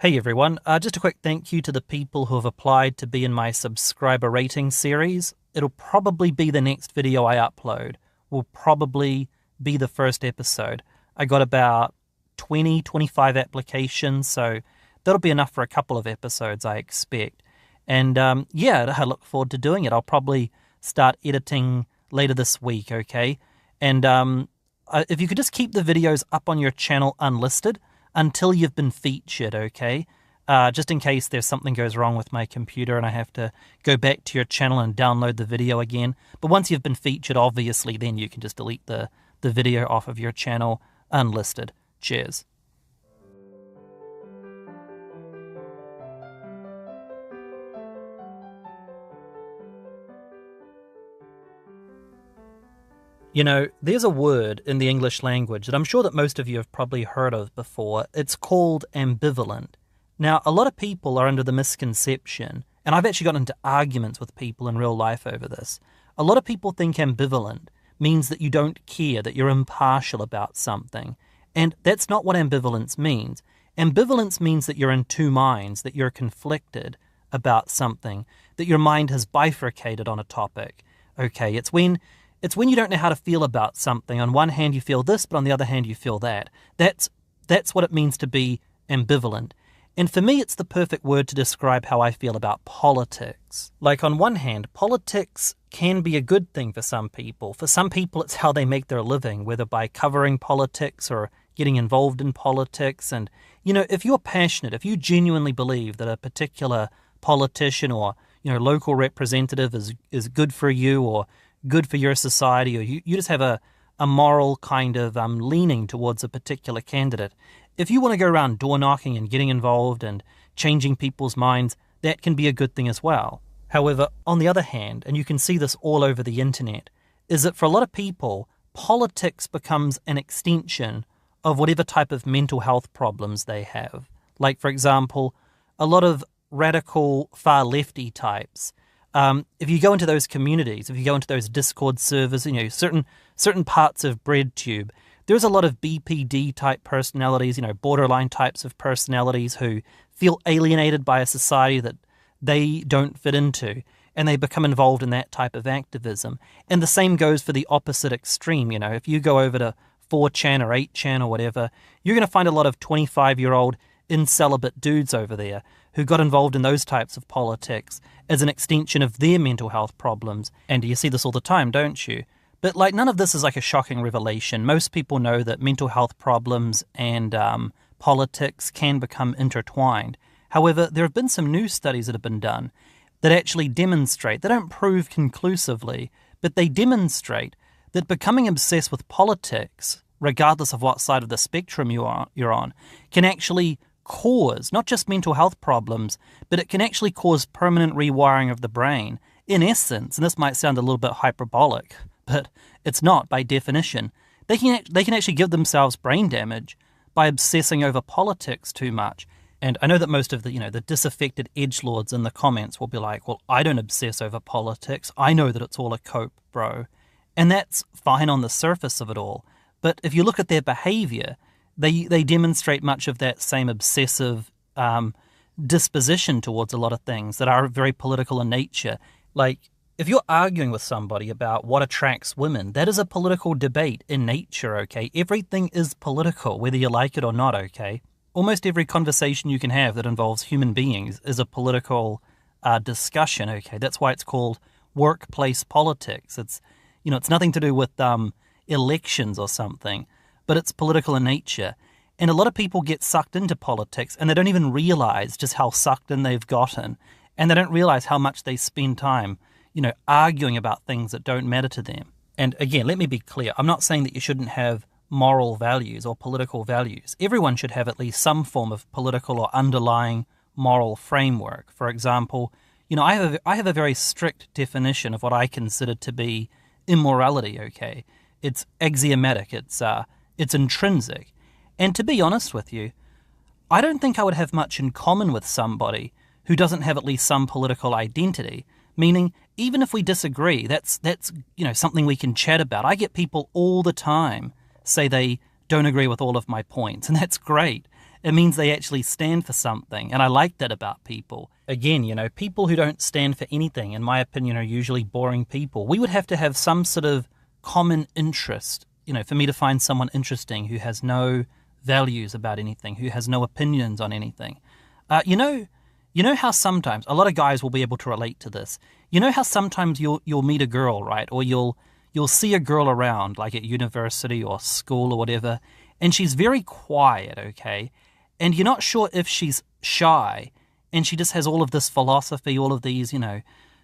Hey everyone, just a quick thank you to the people who have applied to be in my subscriber rating series. It'll probably be the next video I upload. Will probably be the first episode. I got about 25 applications, so that'll be enough for a couple of episodes, I expect. And yeah, I look forward to doing it. I'll probably start editing later this week, okay? And if you could just keep the videos up on your channel unlisted until you've been featured, okay? Just in case there's something goes wrong with my computer and I have to go back to your channel and download the video again. But once you've been featured, obviously, then you can just delete the video off of your channel unlisted. Cheers. You know, there's a word in the English language that I'm sure that most of you have probably heard of before. It's called ambivalent. Now, a lot of people are under the misconception, and I've actually gotten into arguments with people in real life over this. A lot of people think ambivalent means that you don't care, that you're impartial about something. And that's not what ambivalence means. Ambivalence means that you're in two minds, that you're conflicted about something, that your mind has bifurcated on a topic. Okay, it's when you don't know how to feel about something. On one hand, you feel this, but on the other hand, you feel that. That's what it means to be ambivalent. And for me, it's the perfect word to describe how I feel about politics. Like, on one hand, politics can be a good thing for some people. For some people, it's how they make their living, whether by covering politics or getting involved in politics. And, you know, if you're passionate, if you genuinely believe that a particular politician or, you know, local representative is good for you or good for your society, or you just have a moral kind of leaning towards a particular candidate, if you want to go around door knocking and getting involved and changing people's minds, that can be a good thing as well. However, on the other hand, and you can see this all over the internet, is that for a lot of people, politics becomes an extension of whatever type of mental health problems they have. Like, for example, a lot of radical far lefty types, if you go into those communities, if you go into those Discord servers, you know, certain parts of breadtube, there's a lot of BPD type personalities, you know, borderline types of personalities who feel alienated by a society that they don't fit into, and they become involved in that type of activism. And the same goes for the opposite extreme. You know, if you go over to 4chan or 8chan or whatever, you're going to find a lot of 25-year-old incelibate dudes over there who got involved in those types of politics as an extension of their mental health problems. And you see this all the time, don't you? But, like, none of this is like a shocking revelation. Most people know that mental health problems and politics can become intertwined. However, there have been some new studies that have been done that actually demonstrate, they don't prove conclusively, but they demonstrate that becoming obsessed with politics, regardless of what side of the spectrum you're on, can actually cause not just mental health problems, but it can actually cause permanent rewiring of the brain. In essence, and this might sound a little bit hyperbolic, but it's not by definition, they can actually give themselves brain damage by obsessing over politics too much. And I know that most of the disaffected edgelords in the comments will be like, well, I don't obsess over politics. I know that it's all a cope, bro. And that's fine on the surface of it all. But if you look at their behavior, they demonstrate much of that same obsessive disposition towards a lot of things that are very political in nature. Like, if you're arguing with somebody about what attracts women, that is a political debate in nature, okay? Everything is political, whether you like it or not, okay? Almost every conversation you can have that involves human beings is a political discussion, okay? That's why it's called workplace politics. It's nothing to do with elections or something, but it's political in nature. And a lot of people get sucked into politics and they don't even realize just how sucked in they've gotten. And they don't realize how much they spend time, you know, arguing about things that don't matter to them. And again, let me be clear. I'm not saying that you shouldn't have moral values or political values. Everyone should have at least some form of political or underlying moral framework. For example, you know, I have a very strict definition of what I consider to be immorality, okay? It's axiomatic, it's intrinsic. And to be honest with you, I don't think I would have much in common with somebody who doesn't have at least some political identity. Meaning, even if we disagree, that's something we can chat about. I get people all the time say they don't agree with all of my points, and that's great. It means they actually stand for something, and I like that about people. Again, people who don't stand for anything, in my opinion, are usually boring people. We would have to have some sort of common interest, for me to find someone interesting who has no values about anything, who has no opinions on anything. You know how sometimes, a lot of guys will be able to relate to this, you know how sometimes you'll meet a girl, right, or you'll see a girl around, like at university or school or whatever, and she's very quiet, okay? And you're not sure if she's shy, and she just has all of this philosophy, all of these,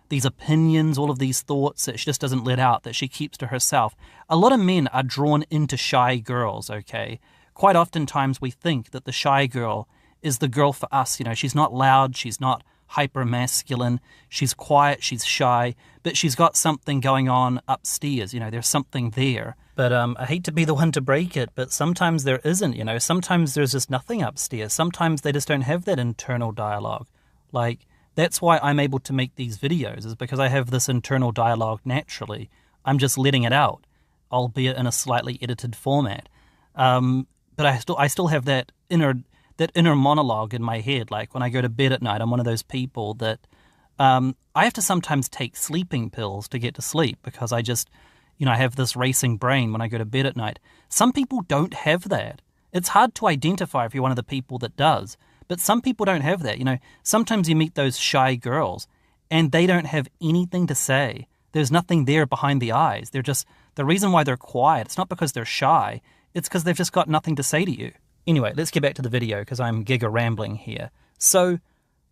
these opinions, all of these thoughts that she just doesn't let out, that she keeps to herself. A lot of men are drawn into shy girls, okay? Quite oftentimes we think that the shy girl is the girl for us. She's not loud, she's not hyper-masculine, she's quiet, she's shy, but she's got something going on upstairs, there's something there. But I hate to be the one to break it, but sometimes there isn't, sometimes there's just nothing upstairs. Sometimes they just don't have that internal dialogue. Like, that's why I'm able to make these videos, is because I have this internal dialogue naturally. I'm just letting it out, albeit in a slightly edited format. But I still have that inner monologue in my head. Like when I go to bed at night, I'm one of those people that I have to sometimes take sleeping pills to get to sleep because I just, I have this racing brain when I go to bed at night. Some people don't have that. It's hard to identify if you're one of the people that does, but some people don't have that. Sometimes you meet those shy girls and they don't have anything to say. There's nothing there behind the eyes. They're just, the reason why they're quiet, it's not because they're shy, it's because they've just got nothing to say to you. Anyway, let's get back to the video because I'm giga rambling here. So,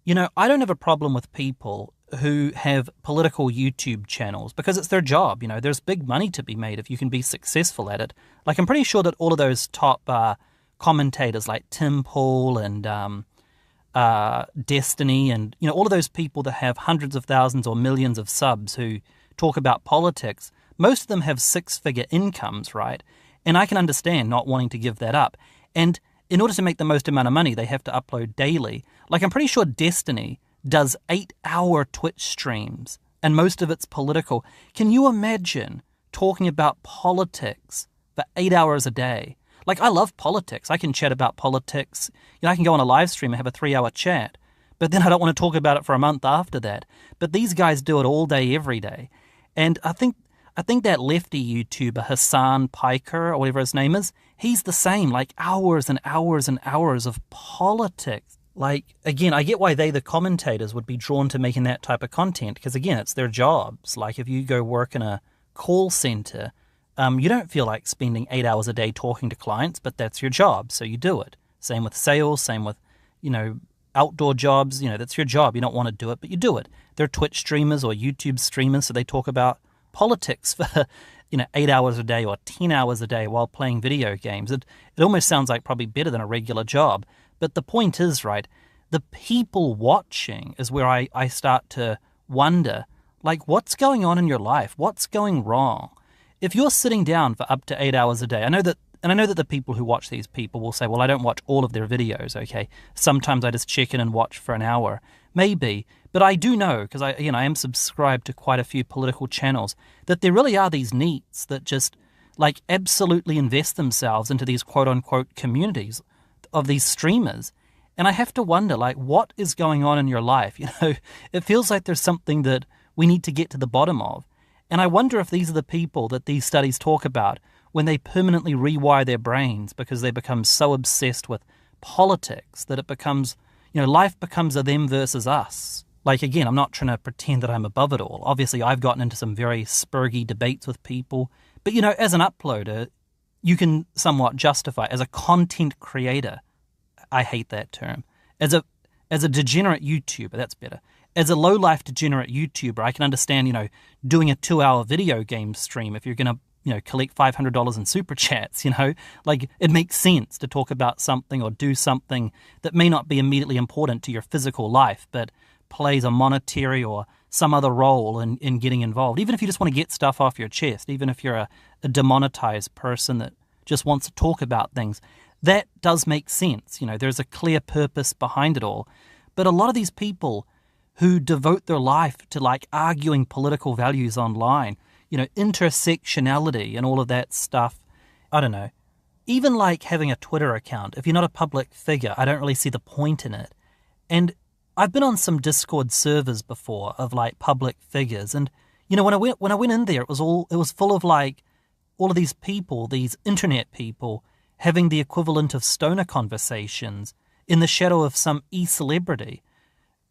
I don't have a problem with people who have political YouTube channels because it's their job. There's big money to be made if you can be successful at it. Like, I'm pretty sure that all of those top commentators like Tim Pool and Destiny and, all of those people that have hundreds of thousands or millions of subs who talk about politics, most of them have six-figure incomes, right? And I can understand not wanting to give that up. And in order to make the most amount of money, they have to upload daily. Like, I'm pretty sure Destiny does 8-hour Twitch streams, and most of it's political. Can you imagine talking about politics for 8 hours a day? Like, I love politics. I can chat about politics. I can go on a live stream and have a 3-hour chat, but then I don't want to talk about it for a month after that. But these guys do it all day, every day. And I think that lefty YouTuber, Hassan Piker, or whatever his name is, he's the same, like hours and hours and hours of politics. Like, again, I get why the commentators, would be drawn to making that type of content, because, again, it's their jobs. Like, if you go work in a call center, you don't feel like spending 8 hours a day talking to clients, but that's your job, so you do it. Same with sales, same with, outdoor jobs, that's your job. You don't want to do it, but you do it. They're Twitch streamers or YouTube streamers, so they talk about politics for 8 hours a day or 10 hours a day while playing video games. It almost sounds like probably better than a regular job. But the point is, right, the people watching is where I start to wonder, like, what's going on in your life? What's going wrong? If you're sitting down for up to 8 hours a day, I know that the people who watch these people will say, well, I don't watch all of their videos, okay? Sometimes I just check in and watch for an hour. Maybe. But I do know, because I am subscribed to quite a few political channels, that there really are these NEETs that just, like, absolutely invest themselves into these quote-unquote communities of these streamers. And I have to wonder, like, what is going on in your life? It feels like there's something that we need to get to the bottom of. And I wonder if these are the people that these studies talk about when they permanently rewire their brains because they become so obsessed with politics that it becomes, life becomes a them versus us. Like, again, I'm not trying to pretend that I'm above it all. Obviously, I've gotten into some very spurgy debates with people. But, as an uploader, you can somewhat justify. As a content creator, I hate that term. As a degenerate YouTuber, that's better. As a low-life degenerate YouTuber, I can understand, doing a 2-hour video game stream if you're going to, collect $500 in super chats, Like, it makes sense to talk about something or do something that may not be immediately important to your physical life, but plays a monetary or some other role in getting involved. Even if you just want to get stuff off your chest, even if you're a demonetized person that just wants to talk about things, that does make sense. There's a clear purpose behind it all. But a lot of these people who devote their life to, like, arguing political values online, intersectionality and all of that stuff, I don't know. even like having a Twitter account, if you're not a public figure, I don't really see the point in it. And I've been on some Discord servers before of like public figures, and you know, when I went in there, it was full of like all of these people, these internet people, having the equivalent of stoner conversations in the shadow of some e-celebrity.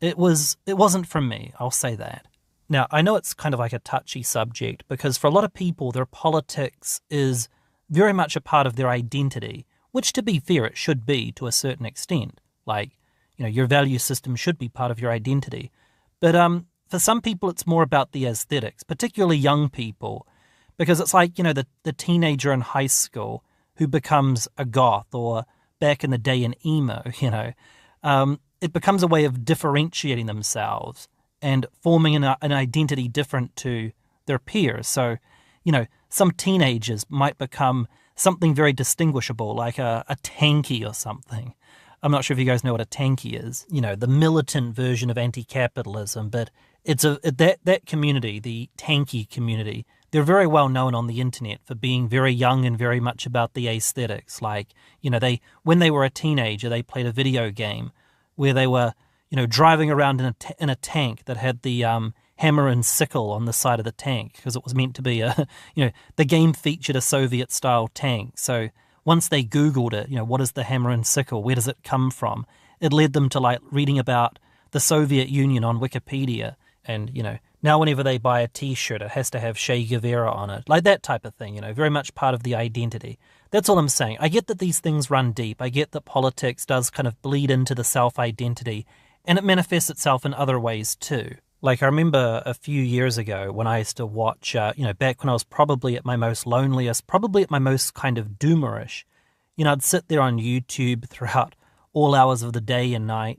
It wasn't from me, I'll say that. Now, I know it's kind of like a touchy subject because for a lot of people, their politics is very much a part of their identity, which to be fair, it should be to a certain extent. Like, you know, your value system should be part of your identity. But for some people, it's more about the aesthetics, particularly young people, because it's like, you know, the teenager in high school who becomes a goth, or back in the day an emo, you know. It becomes a way of differentiating themselves and forming an identity different to their peers. So, you know, some teenagers might become something very distinguishable, like a tanky or something. I'm not sure if you guys know what a tanky is. You know, the militant version of anti-capitalism, but it's that community, the tanky community, they're very well known on the internet for being very young and very much about the aesthetics. Like, you know, when they were a teenager, they played a video game where they were, you know, driving around in a tank that had the hammer and sickle on the side of the tank because it was meant to be the game featured a Soviet-style tank. So once they Googled it, you know, what is the hammer and sickle? Where does it come from? It led them to like reading about the Soviet Union on Wikipedia. And, you know, now whenever they buy a T-shirt, it has to have Che Guevara on it. Like that type of thing, you know, very much part of the identity. That's all I'm saying. I get that these things run deep. I get that politics does kind of bleed into the self-identity, and it manifests itself in other ways too. Like I remember a few years ago when I used to watch, back when I was probably at my most loneliest, probably at my most kind of doomerish, you know, I'd sit there on YouTube throughout all hours of the day and night,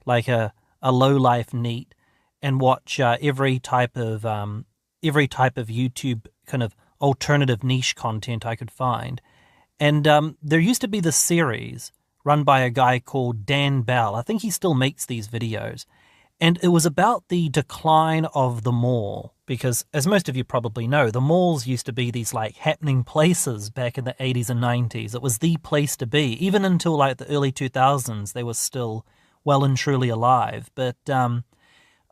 like a low-life neat, and watch every type of YouTube kind of alternative niche content I could find. And there used to be this series run by a guy called Dan Bell. I think he still makes these videos. And it was about the decline of the mall. Because, as most of you probably know, the malls used to be these, like, happening places back in the 80s and 90s. It was the place to be. Even until, like, the early 2000s, they were still well and truly alive. But I'm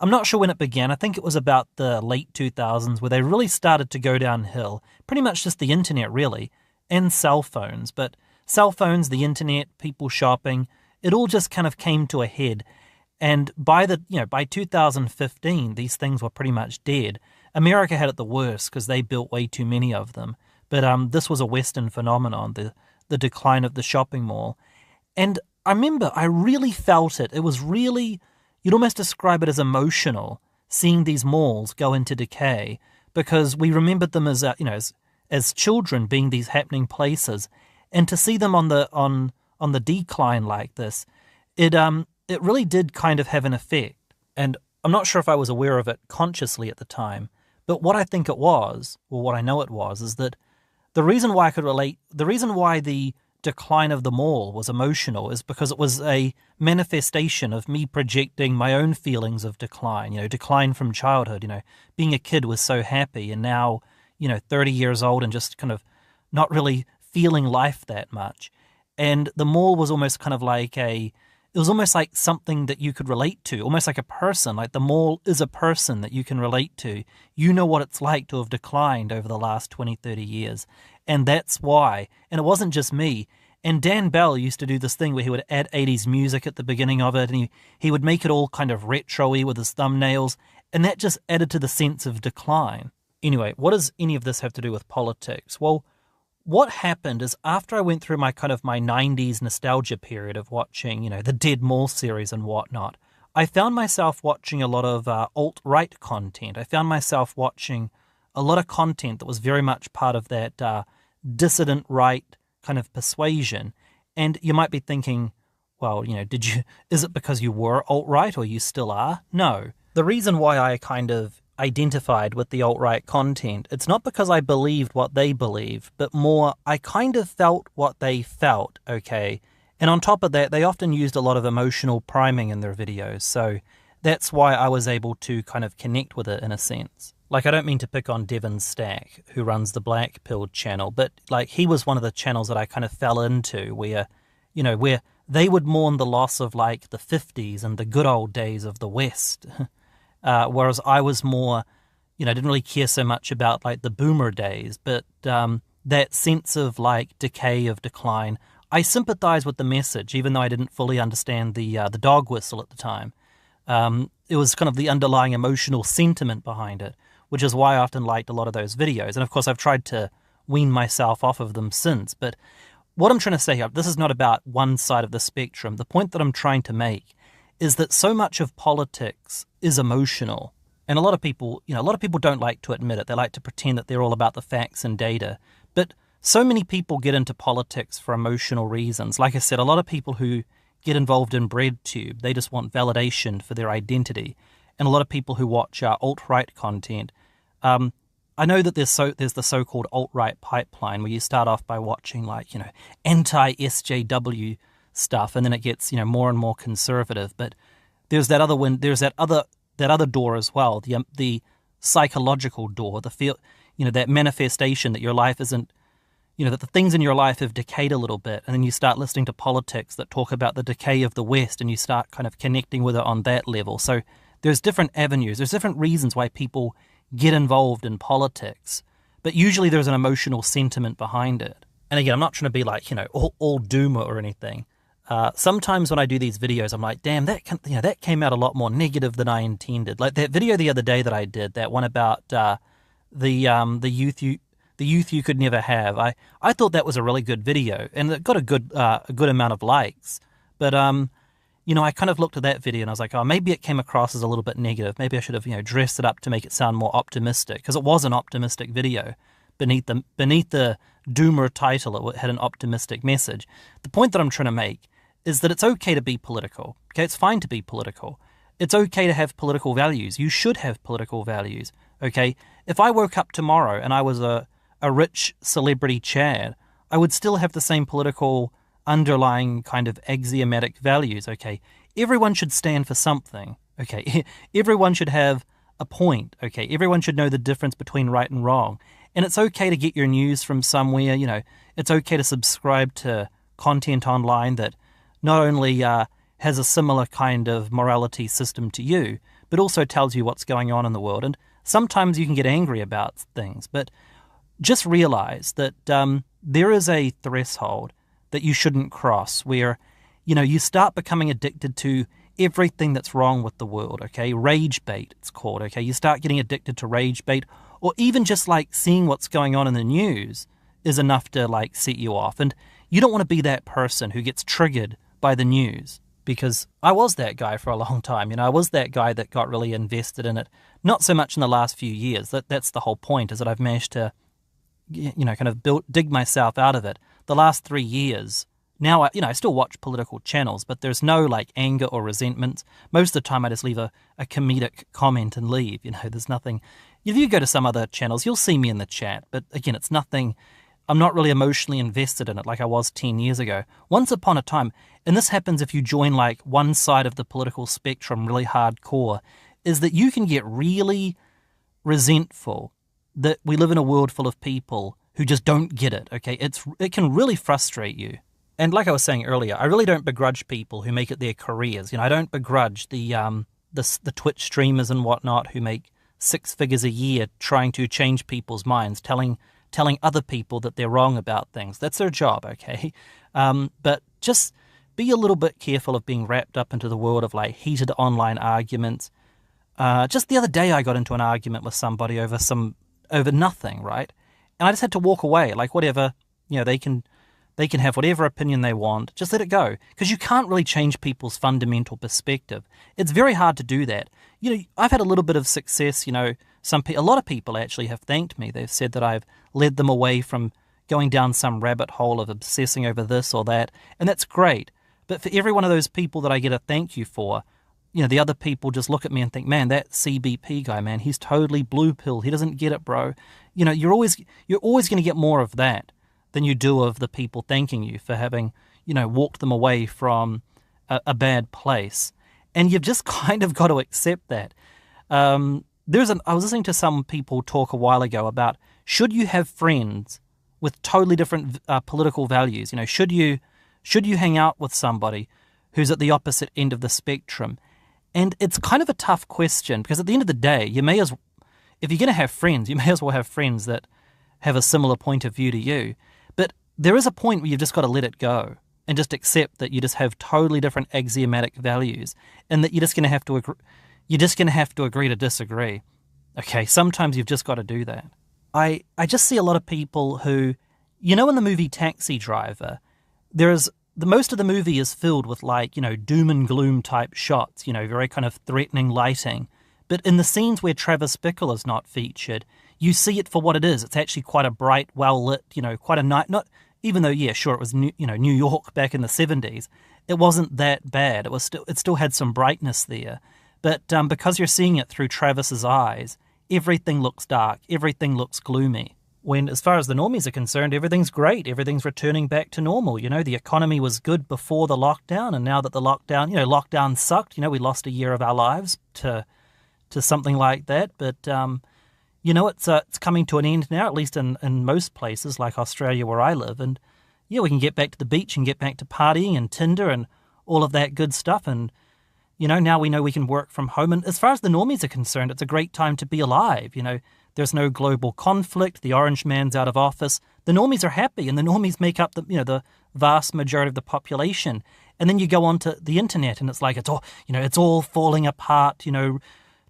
not sure when it began. I think it was about the late 2000s where they really started to go downhill. Pretty much just the internet, really, and cell phones. But cell phones, the internet, people shopping, it all just kind of came to a head. And by 2015, these things were pretty much dead. America had it the worst because they built way too many of them. But this was a Western phenomenon, the decline of the shopping mall. And I remember I really felt it. It was really, you'd almost describe it as emotional, seeing these malls go into decay, because we remembered them as children being these happening places, and to see them on the decline like this, it really did kind of have an effect. And I'm not sure if I was aware of it consciously at the time, but what I think it was, or what I know it was, is that the reason why the decline of the mall was emotional is because it was a manifestation of me projecting my own feelings of decline, decline from childhood. Being a kid was so happy, and now, 30 years old and just kind of not really feeling life that much. And the mall was almost kind of like it was almost like something that you could relate to, almost like a person. Like the mall is a person that you can relate to. You know what it's like to have declined over the last 20, 30 years. And that's why. And it wasn't just me. And Dan Bell used to do this thing where he would add 80s music at the beginning of it, and he would make it all kind of retro-y with his thumbnails, and that just added to the sense of decline. Anyway, what does any of this have to do with politics? Well, what happened is after I went through my 90s nostalgia period of watching, the Dead Mall series and whatnot, I found myself watching a lot of alt-right content. I found myself watching a lot of content that was very much part of that dissident right kind of persuasion. And you might be thinking, well, is it because you were alt-right or you still are? No. The reason why I kind of identified with the alt-right content, it's not because I believed what they believed, but more I kind of felt what they felt, okay? And on top of that, they often used a lot of emotional priming in their videos, so that's why I was able to kind of connect with it in a sense. Like, I don't mean to pick on Devon Stack, who runs the Black Pill channel, but, like, he was one of the channels that I kind of fell into where, where they would mourn the loss of, like, the 50s and the good old days of the West. Whereas I was more, didn't really care so much about, like, the boomer days, but that sense of, like, decay, of decline. I sympathize with the message, even though I didn't fully understand the dog whistle at the time. It was kind of the underlying emotional sentiment behind it, which is why I often liked a lot of those videos. And of course, I've tried to wean myself off of them since. But what I'm trying to say here, this is not about one side of the spectrum. The point that I'm trying to make is that so much of politics is emotional. And a lot of people don't like to admit it. They like to pretend that they're all about the facts and data. But so many people get into politics for emotional reasons. Like I said, a lot of people who get involved in breadtube, they just want validation for their identity. And a lot of people who watch alt-right content, I know that there's the so-called alt-right pipeline where you start off by watching, like, anti-SJW stuff, and then it gets, more and more conservative. But there's that other door as well, the psychological door, the feel, that manifestation that your life isn't, that the things in your life have decayed a little bit, and then you start listening to politics that talk about the decay of the West, and you start kind of connecting with it on that level. So there's different avenues, there's different reasons why people get involved in politics, but usually there's an emotional sentiment behind it. And again, I'm not trying to be like, all doom or anything. Sometimes when I do these videos, I'm like, damn, that came out a lot more negative than I intended. Like that video the other day that I did, that one about the youth you could never have. I thought that was a really good video, and it got a good amount of likes. But I kind of looked at that video and I was like, oh, maybe it came across as a little bit negative. Maybe I should have dressed it up to make it sound more optimistic, because it was an optimistic video. Beneath the doomer title, it had an optimistic message. The point that I'm trying to make is that it's okay to be political. Okay, it's fine to be political. It's okay to have political values. You should have political values. Okay, if I woke up tomorrow and I was a rich celebrity Chad, I would still have the same political underlying kind of axiomatic values. Okay, everyone should stand for something. Okay, everyone should have a point. Okay, everyone should know the difference between right and wrong. And it's okay to get your news from somewhere. It's okay to subscribe to content online that not only has a similar kind of morality system to you, but also tells you what's going on in the world. And sometimes you can get angry about things, but just realize that there is a threshold that you shouldn't cross where, you start becoming addicted to everything that's wrong with the world, okay? Rage bait, it's called, okay? You start getting addicted to rage bait, or even just, like, seeing what's going on in the news is enough to, like, set you off. And you don't want to be that person who gets triggered by the news, because I was that guy for a long time. I was that guy that got really invested in it. Not so much in the last few years. That's the whole point, is that I've managed to, kind of dig myself out of it. The last 3 years, now, I still watch political channels, but there's no, like, anger or resentment. Most of the time I just leave a comedic comment and leave. There's nothing. If you go to some other channels, you'll see me in the chat, but again, it's nothing. I'm not really emotionally invested in it like I was 10 years ago. Once upon a time, and this happens if you join, like, one side of the political spectrum really hardcore, is that you can get really resentful that we live in a world full of people who just don't get it, okay? It can really frustrate you. And like I was saying earlier, I really don't begrudge people who make it their careers. I don't begrudge the Twitch streamers and whatnot who make 6 figures a year trying to change people's minds, telling other people that they're wrong about things. That's their job, okay? But just be a little bit careful of being wrapped up into the world of, like, heated online arguments. Just the other day I got into an argument with somebody over nothing, right? And I just had to walk away, like, whatever, they can have whatever opinion they want. Just let it go, because you can't really change people's fundamental perspective. It's very hard to do that. I've had a little bit of success. A lot of people actually have thanked me. They've said that I've led them away from going down some rabbit hole of obsessing over this or that, and that's great. But for every one of those people that I get a thank you for, the other people just look at me and think, man, that CBP guy, man, he's totally blue pill. He doesn't get it, bro. You're always going to get more of that than you do of the people thanking you for having, walked them away from a bad place. And you've just kind of got to accept that. I was listening to some people talk a while ago about, should you have friends with totally different political values? Should you hang out with somebody who's at the opposite end of the spectrum? And it's kind of a tough question, because at the end of the day, if you're going to have friends, you may as well have friends that have a similar point of view to you. But there is a point where you've just got to let it go and just accept that you just have totally different axiomatic values, and that you're just going to have to agree. You're just going to have to agree to disagree. Okay, sometimes you've just got to do that. I just see a lot of people who, in the movie Taxi Driver, most of the movie is filled with doom and gloom type shots, very kind of threatening lighting. But in the scenes where Travis Bickle is not featured, you see it for what it is. It's actually quite a bright, well-lit, quite a night. Not even though, yeah, sure, it was New York back in the 70s. It wasn't that bad. It still had some brightness there. But because you're seeing it through Travis's eyes, everything looks dark. Everything looks gloomy. When, as far as the normies are concerned, everything's great. Everything's returning back to normal. The economy was good before the lockdown, and now that the lockdown sucked. We lost a year of our lives to something like that. But it's coming to an end now, at least in most places like Australia where I live. And yeah, we can get back to the beach and get back to partying and Tinder and all of that good stuff. And now we know we can work from home. And as far as the normies are concerned, it's a great time to be alive. There's no global conflict. The orange man's out of office. The normies are happy, and the normies make up the vast majority of the population. And then you go onto the internet, and it's like it's all falling apart.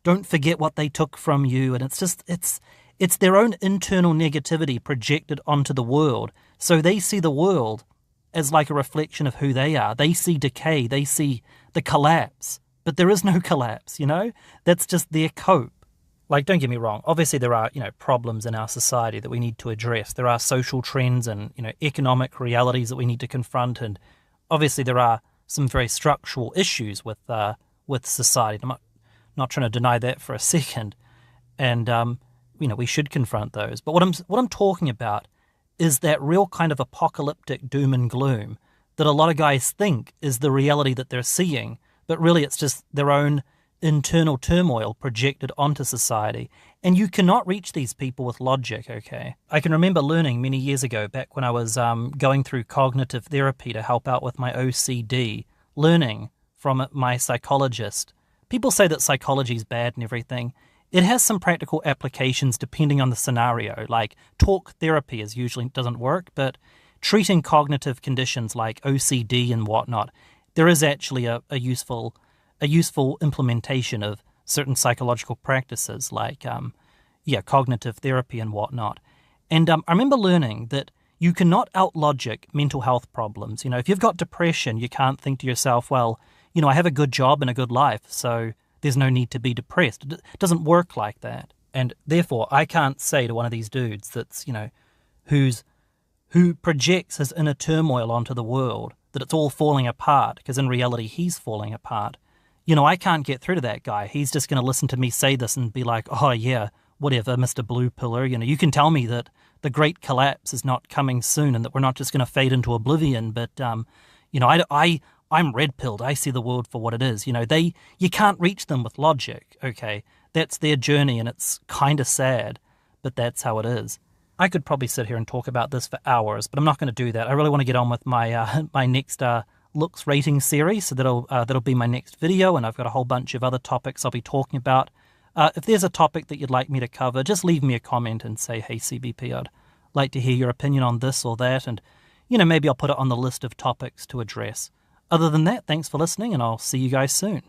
Don't forget what they took from you, and it's their own internal negativity projected onto the world. So they see the world as like a reflection of who they are. They see decay. They see the collapse, but there is no collapse. That's just their cope. Don't get me wrong, obviously there are, problems in our society that we need to address. There are social trends and, economic realities that we need to confront. And obviously there are some very structural issues with society. I'm not trying to deny that for a second. And, we should confront those. But what I'm talking about is that real kind of apocalyptic doom and gloom that a lot of guys think is the reality that they're seeing, but really it's just their own internal turmoil projected onto society. And you cannot reach these people with logic, okay? I can remember learning many years ago, back when I was going through cognitive therapy to help out with my OCD, learning from my psychologist. People say that psychology is bad and everything. It has some practical applications depending on the scenario. Like talk therapy usually doesn't work, but treating cognitive conditions like OCD and whatnot, there is actually a useful implementation of certain psychological practices like, cognitive therapy and whatnot. And I remember learning that you cannot out-logic mental health problems. If you've got depression, you can't think to yourself, well, I have a good job and a good life, so there's no need to be depressed. It doesn't work like that. And therefore, I can't say to one of these dudes that's, who projects his inner turmoil onto the world that it's all falling apart, because in reality, he's falling apart. I can't get through to that guy. He's just going to listen to me say this and be like, oh, yeah, whatever, Mr. Blue Pillar. You can tell me that the great collapse is not coming soon and that we're not just going to fade into oblivion. But, I'm red-pilled. I see the world for what it is. You can't reach them with logic, okay? That's their journey, and it's kind of sad, but that's how it is. I could probably sit here and talk about this for hours, but I'm not going to do that. I really want to get on with my my next looks rating series, so that'll be my next video, and I've got a whole bunch of other topics I'll be talking about. If there's a topic that you'd like me to cover, just leave me a comment and say, hey, CBP, I'd like to hear your opinion on this or that, and maybe I'll put it on the list of topics to address. Other than that, thanks for listening, and I'll see you guys soon.